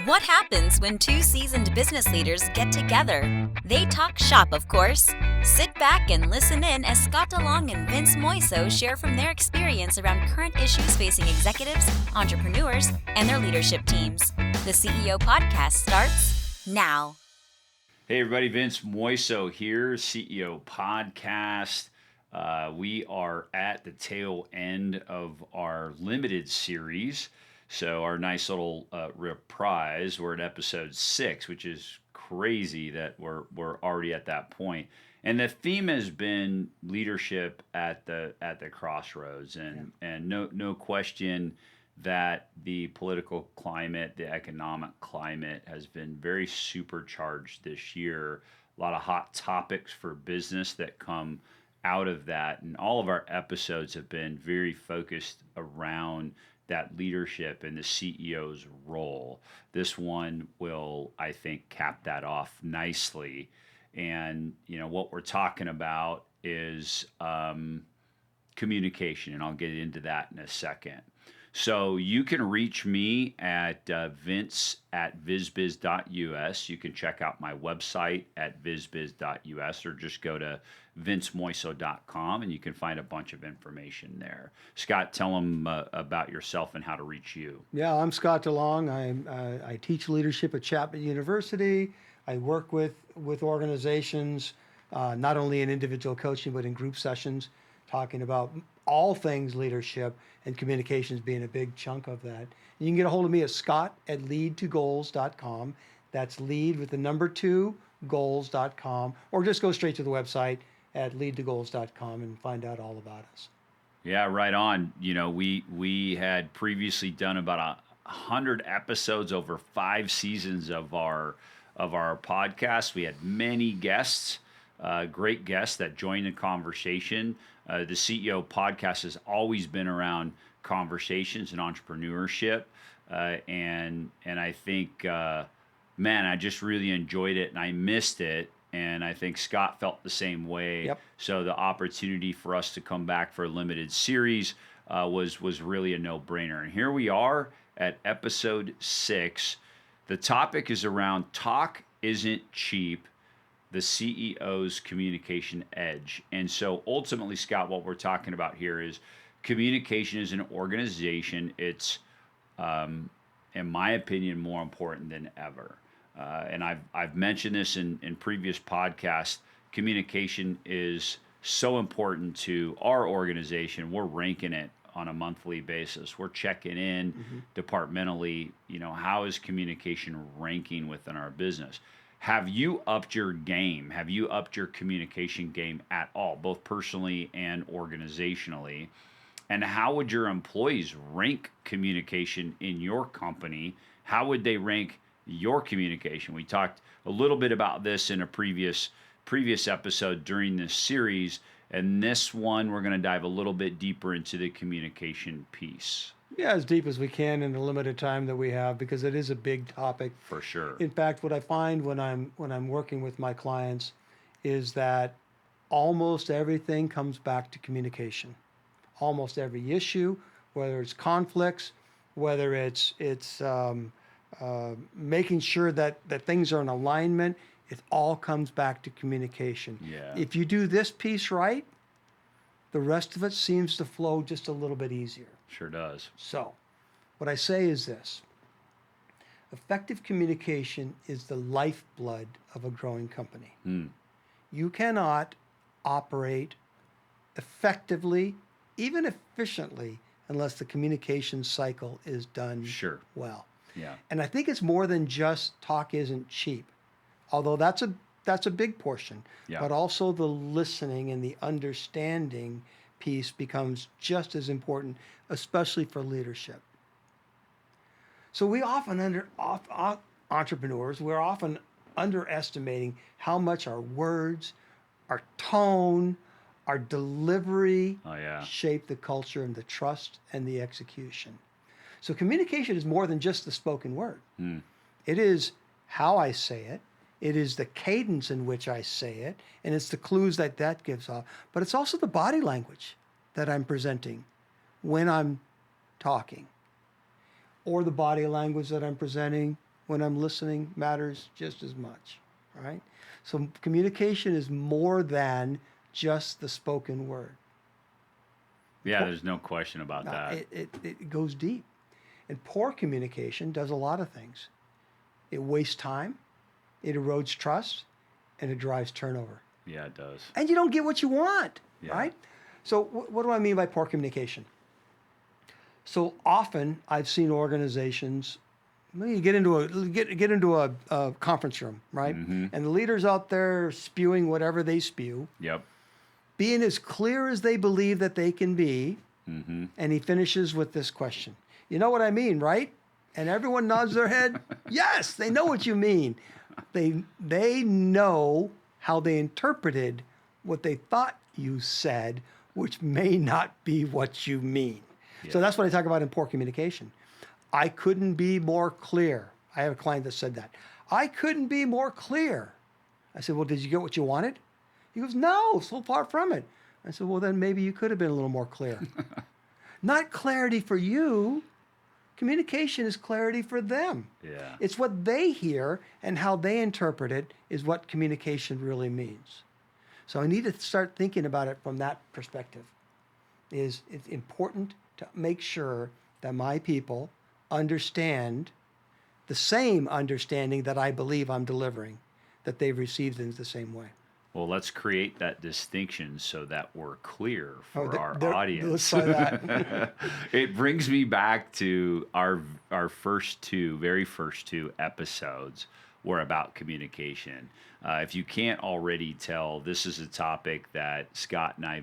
What happens when two seasoned business leaders get together? They talk shop, of course. Sit back and listen in as Scott DeLong and Vince Moiso share from their experience around current issues facing executives, entrepreneurs, and their leadership teams. The CEO Podcast starts now. Hey everybody, Vince Moiso here, CEO Podcast. We are at the tail end of our limited series. So our nice little reprise. We're at episode 6, which is crazy that we're already at that point. And the theme has been leadership at the crossroads, and no question that the political climate, the economic climate has been very supercharged this year. A lot of hot topics for business that come out of that, and all of our episodes have been very focused around that leadership and the CEO's role. This one will, I think, cap that off nicely. And, what we're talking about is communication, and I'll get into that in a second. So you can reach me at vince@visbiz.us. You can check out my website at visbiz.us, or just go to vincemoiso.com and you can find a bunch of information there. Scott, tell them about yourself and how to reach you. Yeah, I'm Scott DeLong. I teach leadership at Chapman University. I work with organizations, not only in individual coaching, but in group sessions, talking about all things leadership, and communications being a big chunk of that. You can get a hold of me at scott@lead2goals.com. That's lead with the number 2 goals.com, or just go straight to the website at lead2goals.com and find out all about us. Yeah, right on. We had previously done about 100 episodes over 5 seasons of our podcast. We had many guests, great guests that joined the conversation. The CEO Podcast has always been around conversations and entrepreneurship, and I think, I just really enjoyed it, and I missed it, and I think Scott felt the same way. Yep. So the opportunity for us to come back for a limited series was really a no-brainer, and here we are at episode 6. The topic is around talk isn't cheap, the CEO's communication edge. And so ultimately, Scott, what we're talking about here is communication as an organization. It's, in my opinion, more important than ever. And I've mentioned this in previous podcasts. Communication is so important to our organization. We're ranking it on a monthly basis. We're checking in departmentally, how is communication ranking within our business? Have you upped your game? Have you upped your communication game at all, both personally and organizationally? And how would your employees rank communication in your company? How would they rank your communication? We talked a little bit about this in a previous episode during this series, and this one we're going to dive a little bit deeper into the communication piece. Yeah, as deep as we can in the limited time that we have, because it is a big topic. For sure. In fact, what I find when I'm working with my clients is that almost everything comes back to communication. Almost every issue, whether it's conflicts, whether it's making sure that things are in alignment, it all comes back to communication. Yeah. If you do this piece right, the rest of it seems to flow just a little bit easier. Sure does. So, what I say is this. Effective communication is the lifeblood of a growing company. You cannot operate effectively, even efficiently, unless the communication cycle is done well. Yeah. And I think it's more than just talk isn't cheap, although that's a big portion. Yeah. But also the listening and the understanding piece becomes just as important, especially for leadership. So we often entrepreneurs, we're often underestimating how much our words, our tone, our delivery shape the culture and the trust and the execution. So communication is more than just the spoken word. It is how I say it. It is the cadence in which I say it, and it's the clues that gives off. But it's also the body language that I'm presenting when I'm talking, or the body language that I'm presenting when I'm listening matters just as much, right? So communication is more than just the spoken word. Yeah, there's no question about that. It goes deep. And poor communication does a lot of things. It wastes time, it erodes trust, and it drives turnover. Yeah, it does. And you don't get what you want, Yeah. right? So what do I mean by poor communication? So often I've seen organizations, you get into a conference room, right? Mm-hmm. And the leaders out there spewing whatever they spew, Yep. being as clear as they believe that they can be. Mm-hmm. And he finishes with this question. You know what I mean, right? And everyone nods their head. Yes, they know what you mean. They know how they interpreted what they thought you said, which may not be what you mean. So that's what I talk about in poor communication. I couldn't be more clear. I have a client that said that. I couldn't be more clear. I said, well, did you get what you wanted? He goes, no, so far from it. I said, well, then maybe you could have been a little more clear. Not clarity for you. Communication is clarity for them. Yeah. It's what they hear and how they interpret it is what communication really means. So I need to start thinking about it from that perspective. It's important to make sure that my people understand the same understanding that I believe I'm delivering, that they've received in the same way. Well, let's create that distinction so that we're clear for our Let's audience. try that. It brings me back to our very first two episodes were about communication. If you can't already tell, this is a topic that Scott and I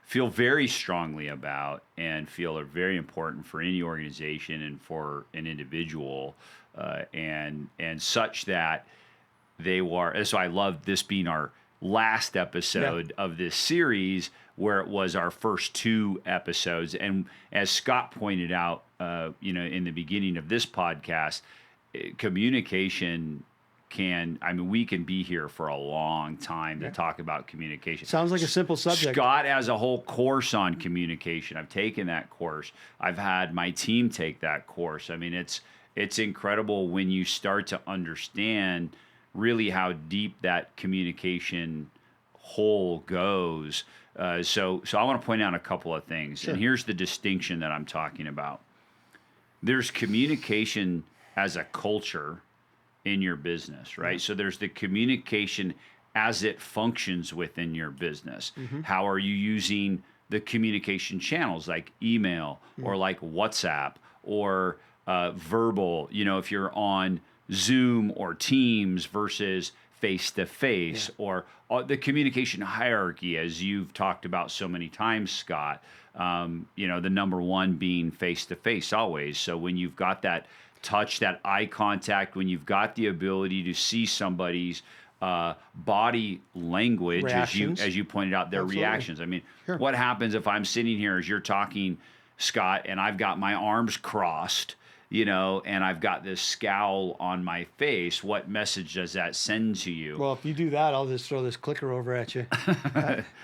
feel very strongly about and feel are very important for any organization and for an individual, and such that they were. So I love this being our last episode of this series, where it was our first two episodes. And as Scott pointed out, in the beginning of this podcast, communication we can be here for a long time to talk about communication. Sounds like a simple subject. Scott has a whole course on communication. I've taken that course. I've had my team take that course. I mean, it's incredible when you start to understand really how deep that communication hole goes. So I want to point out a couple of things. Sure. And here's the distinction that I'm talking about. There's communication as a culture in your business, right? So there's the communication as it functions within your business. How are you using the communication channels like email or like WhatsApp or verbal, if you're on Zoom or Teams versus face-to-face, or the communication hierarchy, as you've talked about so many times, Scott, the number one being face-to-face always. So when you've got that touch, that eye contact, when you've got the ability to see somebody's body language, as you pointed out, their Absolutely. reactions. I mean, Sure. What happens if I'm sitting here as you're talking, Scott, and I've got my arms crossed, and I've got this scowl on my face? What message does that send to you? Well, if you do that, I'll just throw this clicker over at you.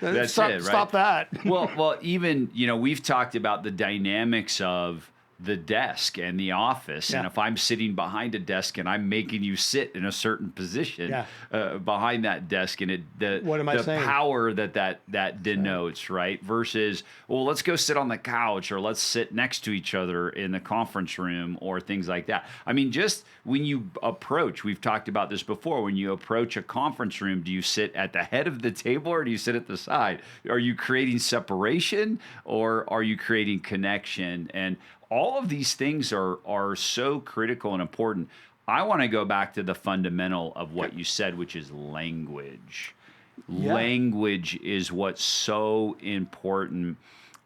That's stop, it, right? Stop that. well, even, we've talked about the dynamics of the desk and the office. And if I'm sitting behind a desk and I'm making you sit in a certain position behind that desk, and What am I the saying? power that denotes, right? Versus, well, let's go sit on the couch, or let's sit next to each other in the conference room, or things like that. I mean, just when you approach, we've talked about this before, when you approach a conference room, do you sit at the head of the table or do you sit at the side? Are you creating separation or are you creating connection? And all of these things are so critical and important. I want to go back to the fundamental of what you said, which is language. Yeah. Language is what's so important.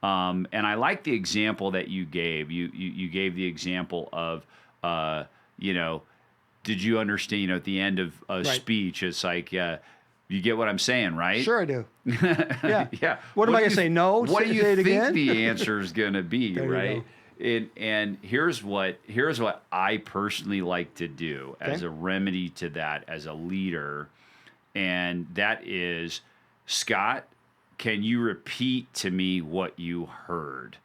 And I like the example that you gave. You gave the example of, did you understand, at the end of a speech, it's like, you get what I'm saying, right? Sure I do. Yeah. Yeah. What am I going to say? No? What do you Say it think again? the answer is going to be, There you right? go. And here's what I personally like to do as a remedy to that, as a leader, and that is, Scott, can you repeat to me what you heard?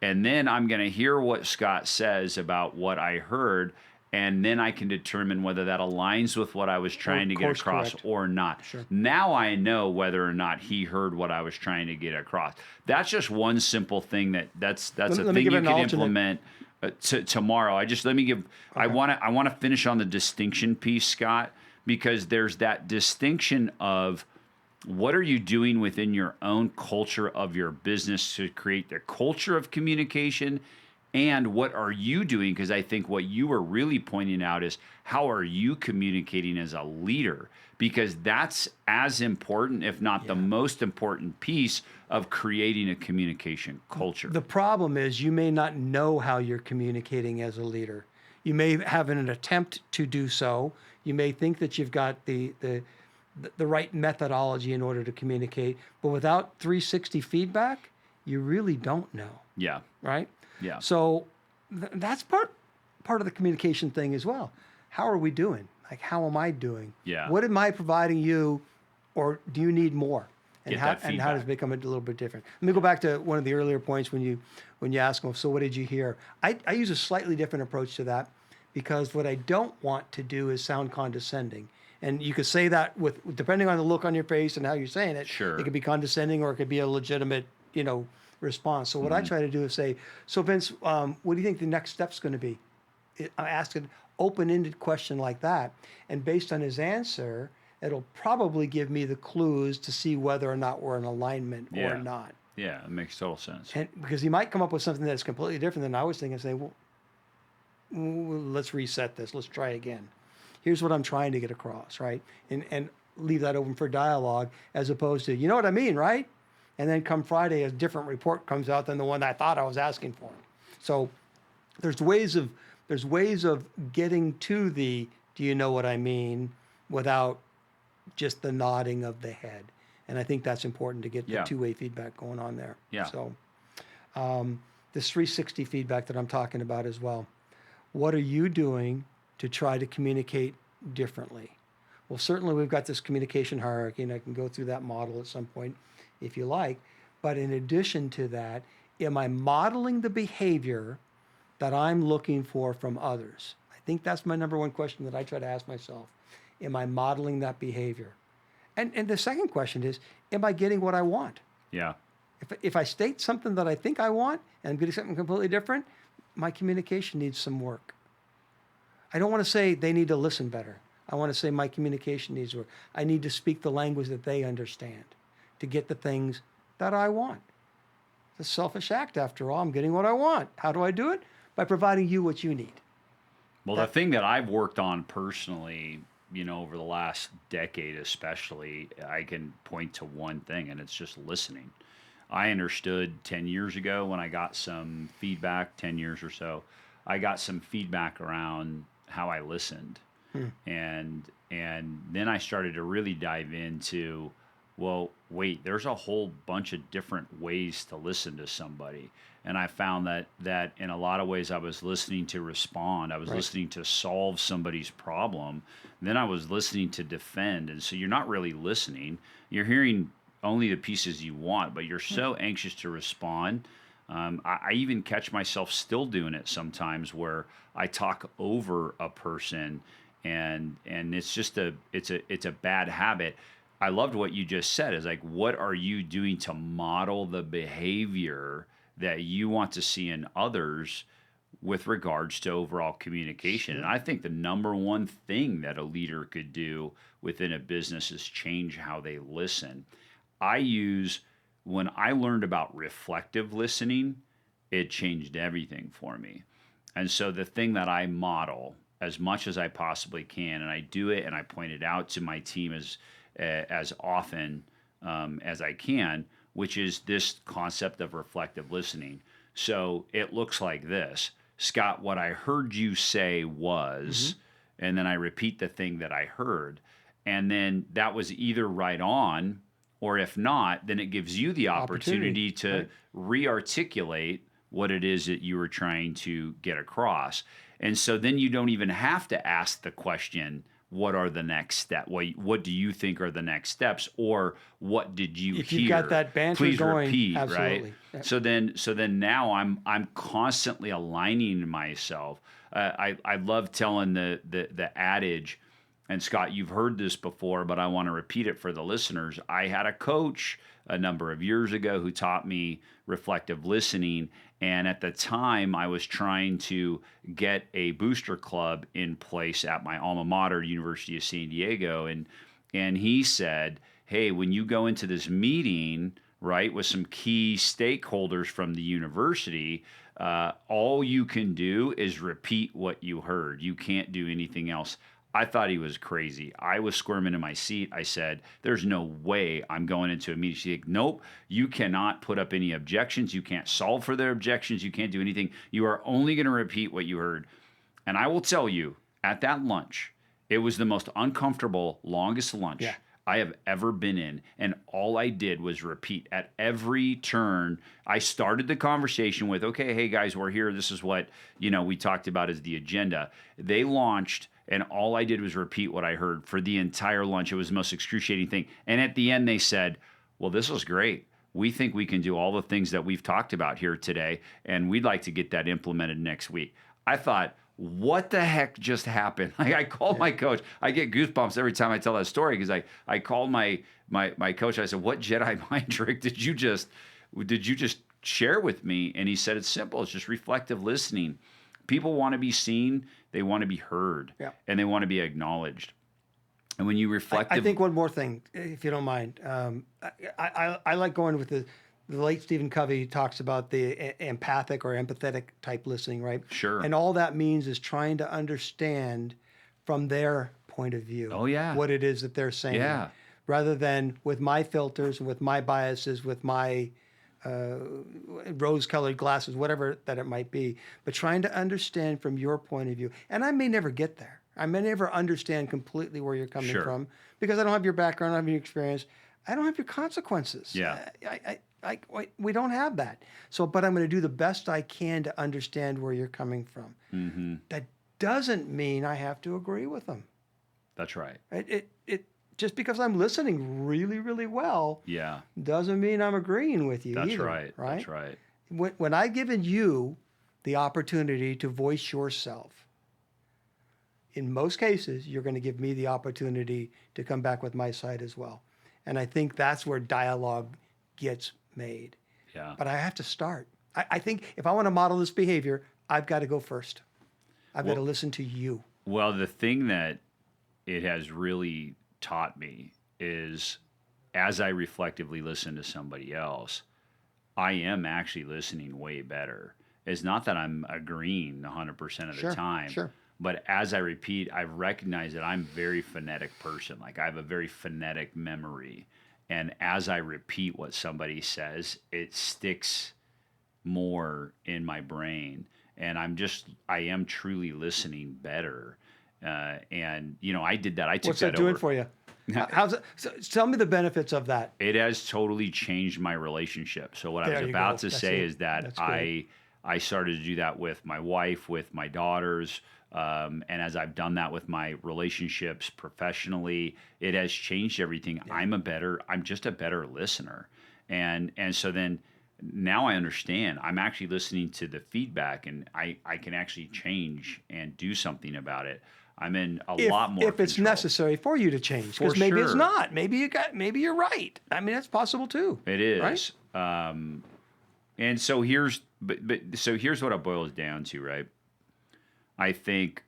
And then I'm going to hear what Scott says about what I heard, and then I can determine whether that aligns with what I was trying to get course across correct. or not. Sure. Now I know whether or not he heard what I was trying to get across. That's just one simple thing that's Let a me thing give you an can alternate. implement tomorrow. I want to finish on the distinction piece, Scott, because there's that distinction of what are you doing within your own culture of your business to create the culture of communication, and what are you doing? Because I think what you were really pointing out is how are you communicating as a leader? Because that's as important, if not the most important piece of creating a communication culture. The problem is you may not know how you're communicating as a leader. You may have an attempt to do so. You may think that you've got the right methodology in order to communicate, but without 360 feedback, you really don't know, Yeah. right? Yeah. So that's part of the communication thing as well. How are we doing? Like, how am I doing? Yeah. What am I providing you, or do you need more? And Get how that and how does it feedback. become a little bit different? Let me go back to one of the earlier points when you ask them, so what did you hear? I use a slightly different approach to that, because what I don't want to do is sound condescending. And you could say that with depending on the look on your face and how you're saying it. Sure. It could be condescending or it could be a legitimate, response. So what I try to do is say, so Vince, what do you think the next step's going to be? I ask an open-ended question like that, and based on his answer, it'll probably give me the clues to see whether or not we're in alignment or not. Yeah, it makes total sense. And because he might come up with something that's completely different than I was thinking, and say, well, let's reset this. Let's try again. Here's what I'm trying to get across, right? And leave that open for dialogue, as opposed to, you know what I mean, right? And then come Friday, a different report comes out than the one I thought I was asking for. So there's ways of getting to the do you know what I mean without just the nodding of the head. And I think that's important to get the two-way feedback going on there. Yeah. So this 360 feedback that I'm talking about as well. What are you doing to try to communicate differently? Well, certainly we've got this communication hierarchy, and I can go through that model at some point if you like. But in addition to that, am I modeling the behavior that I'm looking for from others? I think that's my number one question that I try to ask myself. Am I modeling that behavior? And the second question is, am I getting what I want? Yeah. If I state something that I think I want and I'm getting something completely different, my communication needs some work. I don't want to say they need to listen better. I want to say my communication needs work. I need to speak the language that they understand to get the things that I want. It's a selfish act, after all. I'm getting what I want. How do I do it? By providing you what you need. Well, the thing that I've worked on personally, over the last decade especially, I can point to one thing, and it's just listening. I understood 10 years ago when I got some feedback, 10 years or so, I got some feedback around how I listened. And then I started to really dive into, well, wait, there's a whole bunch of different ways to listen to somebody. And I found that in a lot of ways I was listening to respond. I was listening to solve somebody's problem. Then I was listening to defend. And so you're not really listening. You're hearing only the pieces you want, but you're so anxious to respond. I even catch myself still doing it sometimes, where I talk over a person, and it's just it's a bad habit. I loved what you just said. Is like, what are you doing to model the behavior that you want to see in others with regards to overall communication? And I think the number one thing that a leader could do within a business is change how they listen. When I learned about reflective listening, it changed everything for me. And so the thing that I model as much as I possibly can, and I do it and I point it out to my team as often as I can, which is this concept of reflective listening. So it looks like this. Scott, what I heard you say was, and then I repeat the thing that I heard. And then that was either right on, or if not, then it gives you the opportunity to re-articulate what it is that you were trying to get across. And so then you don't even have to ask the question, what are the next step? What do you think are the next steps, or what did you If hear? you've got that banter Please going, repeat, absolutely. right? Yeah. So then now I'm constantly aligning myself. I love telling the adage, and Scott, you've heard this before, but I want to repeat it for the listeners. I had a coach a number of years ago who taught me reflective listening. And at the time, I was trying to get a booster club in place at my alma mater, University of San Diego. And he said, hey, when you go into this meeting, right, with some key stakeholders from the university, all you can do is repeat what you heard. You can't do anything else. I thought he was crazy. I was squirming in my seat. I said, there's no way I'm going into a meeting. She's like, nope, you cannot put up any objections. You can't solve for their objections. You can't do anything. You are only going to repeat what you heard. And I will tell you, at that lunch, it was the most uncomfortable, longest lunch I have ever been in. And all I did was repeat at every turn. I started the conversation with, okay, hey guys, we're here. This is what, we talked about as the agenda. They launched, and all I did was repeat what I heard for the entire lunch. It was the most excruciating thing. And at the end, they said, well, this was great. We think we can do all the things that we've talked about here today, and we'd like to get that implemented next week. I thought, what the heck just happened? Like, I called my coach. I get goosebumps every time I tell that story because I called my coach. I said, what Jedi mind trick did you just share with me? And he said, it's simple. It's just reflective listening. People want to be seen. They want to be heard, and they want to be acknowledged. And when you reflect, I think one more thing, if you don't mind. I like going with the late Stephen Covey talks about the empathic or empathetic type listening, right? Sure. And all that means is trying to understand from their point of view. Oh, yeah. What it is that they're saying. Yeah. Rather than with my filters and with my biases, with my rose-colored glasses, whatever that it might be, but trying to understand from your point of view. And I may never get there. I may never understand completely where you're coming from because I don't have your background, I don't have your experience, I don't have your consequences. Yeah. We don't have that. So, but I'm going to do the best I can to understand where you're coming from. Mm-hmm. That doesn't mean I have to agree with them. That's right. It just because I'm listening really, really well, doesn't mean I'm agreeing with you. That's either, right. That's right. When I've given you the opportunity to voice yourself, in most cases, you're going to give me the opportunity to come back with my side as well. And I think that's where dialogue gets made. Yeah. But I have to start. I think if I want to model this behavior, I've got to go first. I've got to listen to you. Well, the thing that it has really taught me is as I reflectively listen to somebody else, I am actually listening way better. It's not that I'm agreeing 100% of the time. Sure. But as I repeat, I recognize that I'm a very phonetic person. Like I have a very phonetic memory. And as I repeat what somebody says, it sticks more in my brain. And I am truly listening better. And, I did that. I took What's that doing for you? How's it? So tell me the benefits of that. It has totally changed my relationship. So what I was about to say is that I started to do that with my wife, with my daughters. And as I've done that with my relationships professionally, it has changed everything. Yeah. I'm just a better listener. And so then now I understand. I'm actually listening to the feedback and I can actually change and do something about it. I'm in a lot more if it's necessary for you to change, because maybe it's not. Maybe you're right. I mean, that's possible too. It is. Right? And so here's what it boils down to, right? I think,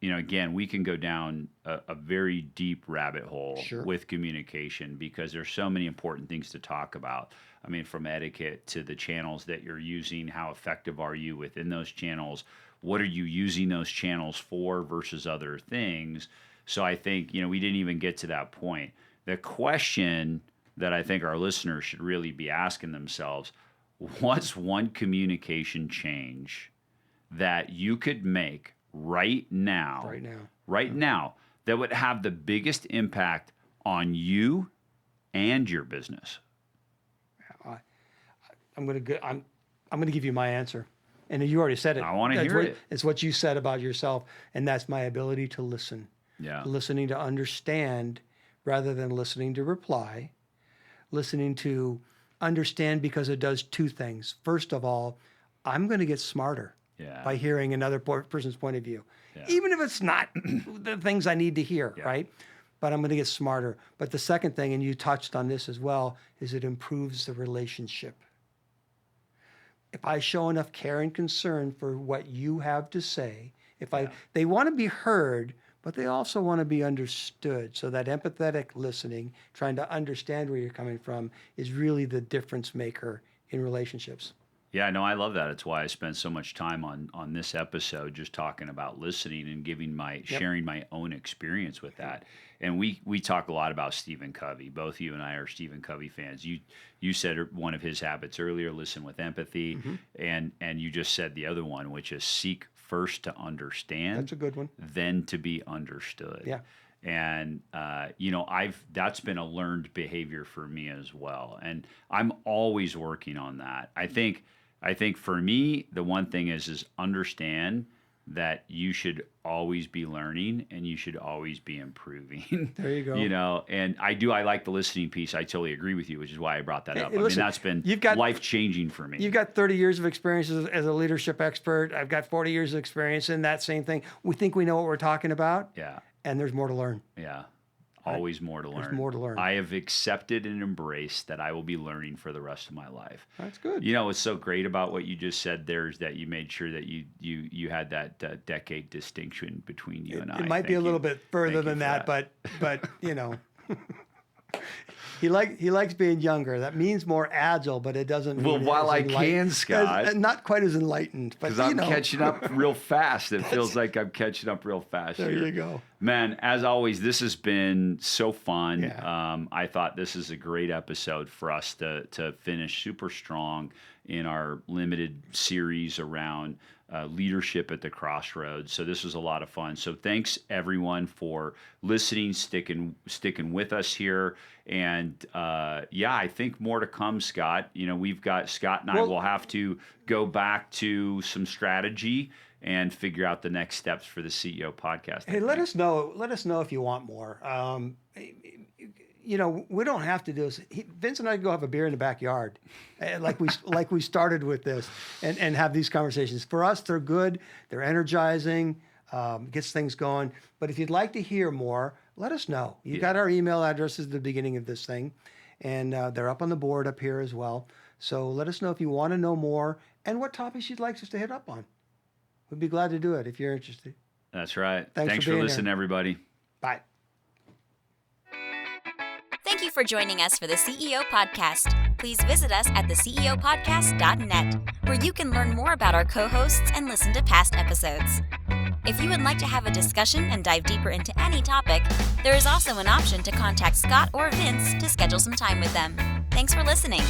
again, we can go down a very deep rabbit hole with communication because there's so many important things to talk about. I mean, from etiquette to the channels that you're using, how effective are you within those channels? What are you using those channels for versus other things? So I think, we didn't even get to that point. The question that I think our listeners should really be asking themselves, what's one communication change that you could make right now that would have the biggest impact on you and your business? I'm going to give you my answer. And you already said it. I want to hear it. It's what you said about yourself, and that's my ability to listen. Yeah. listening to understand rather than listening to reply, listening to understand because it does two things. First of all, I'm going to get smarter Yeah. by hearing another person's point of view, Yeah. even if it's not the things I need to hear, Yeah. right? But I'm going to get smarter. But the second thing, and you touched on this as well, is it improves the relationship. If I show enough care and concern for what you have to say, they want to be heard, but they also want to be understood. So that empathetic listening, trying to understand where you're coming from, is really the difference maker in relationships. Yeah, no, I love that. It's why I spend so much time on this episode just talking about listening and sharing my own experience with that. And we talk a lot about Stephen Covey. Both you and I are Stephen Covey fans. You said one of his habits earlier, listen with empathy, and you just said the other one, which is seek first to understand. That's a good one. Then to be understood. Yeah. And that's been a learned behavior for me as well. And I'm always working on that. I think for me, the one thing is understand that you should always be learning and you should always be improving. There you go. And I like the listening piece. I totally agree with you, which is why I brought that up. Listen, that's been life-changing for me. You've got 30 years of experience as a leadership expert. I've got 40 years of experience in that same thing. We think we know what we're talking about. Yeah. And there's more to learn. Yeah. Always more to learn. There's more to learn. I have accepted and embraced that I will be learning for the rest of my life. That's good. What's so great about what you just said there is that you made sure that you had that decade distinction between you and I. It might be a little bit further than that, but he likes being younger. That means more agile, but it doesn't mean while I can, Scott, not quite as enlightened. Because I'm catching up real fast. It feels like I'm catching up real fast. There you go. Man, as always, this has been so fun. Yeah. I thought this is a great episode for us to finish super strong in our limited series around leadership at the crossroads. So this was a lot of fun. So thanks everyone for listening, sticking with us here. And I think more to come, Scott. We've got Scott and I will have to go back to some strategy and figure out the next steps for the CEO podcast. Hey, let us know. Let us know if you want more. We don't have to do this. Vince and I go have a beer in the backyard, like we started with this, and have these conversations. For us, they're good. They're energizing, gets things going. But if you'd like to hear more, let us know. You got our email addresses at the beginning of this thing, and they're up on the board up here as well. So let us know if you want to know more and what topics you'd like us to hit up on. We'd be glad to do it if you're interested. That's right. Thanks for being listening, everybody. Bye. Thank you for joining us for the CEO Podcast. Please visit us at theceopodcast.net, where you can learn more about our co-hosts and listen to past episodes. If you would like to have a discussion and dive deeper into any topic, there is also an option to contact Scott or Vince to schedule some time with them. Thanks for listening.